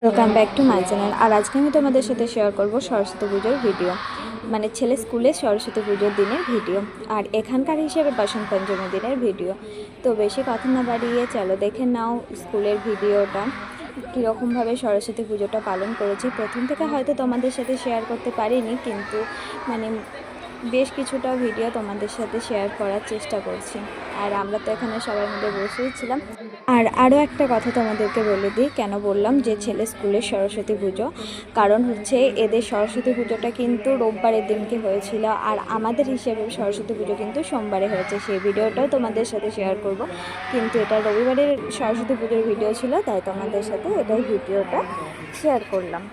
Welcome back to my channel. আর আজকে আমি তোমাদের সাথে শেয়ার করব সরস্বতী পুজোর ভিডিও, মানে ছেলে স্কুলে সরস্বতী পুজোর দিনের ভিডিও, আর এখানকার হিসেবে বসন্ত পঞ্চমী দিনের ভিডিও। তো বেশি কথা না বাড়িয়ে চলো দেখে নাও স্কুলের ভিডিওটা, কীরকমভাবে সরস্বতী পুজোটা পালন করেছি। প্রথম থেকে হয়তো তোমাদের সাথে শেয়ার করতে পারিনি, কিন্তু মানে বেশ কিছুটা ভিডিও তোমাদের সাথে শেয়ার করার চেষ্টা করছি। আর আমরা তো এখানে সবাই মিলে বসেই ছিলাম। আর আরও একটা কথা তোমাদেরকে বলে দিই, কেন বললাম যে ছেলে স্কুলের সরস্বতী পুজো, কারণ হচ্ছে এদের সরস্বতী পুজোটা কিন্তু রোববারের দিনকে হয়েছিল, আর আমাদের হিসেবে সরস্বতী পুজো কিন্তু সোমবারে হয়েছে। সেই ভিডিওটাও তোমাদের সাথে শেয়ার করব, কিন্তু এটা রবিবারের সরস্বতী পুজোর ভিডিও ছিল, তাই তোমাদের সাথে এটাই ভিডিওটা শেয়ার করলাম।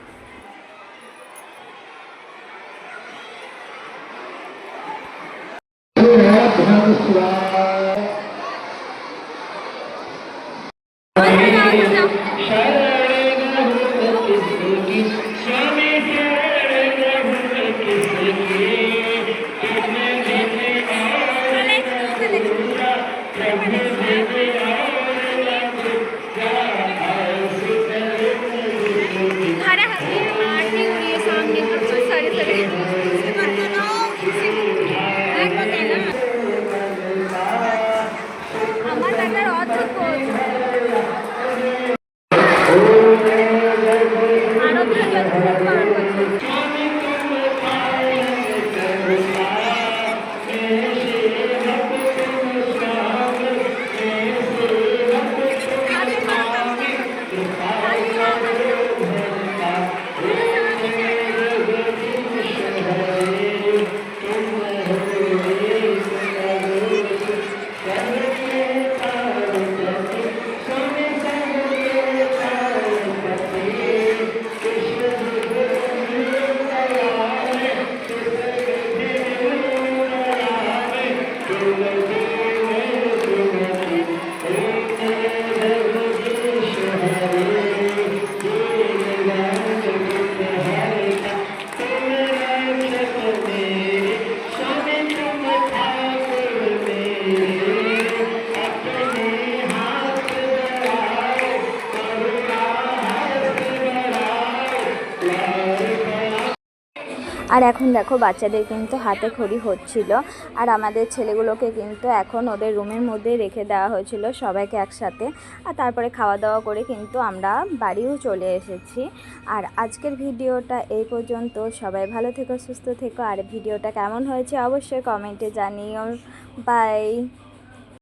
আমার দাদার অদ্ভুত আর এখন দেখো বাচ্চাদের কিন্তু হাতে খড়ি হচ্ছিল, আর আমাদের ছেলেগুলোকে কিন্তু এখন ওদের রুমের মধ্যে রেখে দেওয়া হয়েছিল সবাইকে একসাথে। আর তারপরে খাওয়া দাওয়া করে কিন্তু আমরা বাড়িও চলে এসেছি। আর আজকের ভিডিওটা এই পর্যন্ত। সবাই ভালো থেকো, সুস্থ থেকো, আর ভিডিওটা কেমন হয়েছে অবশ্যই কমেন্টে জানিও। বাই।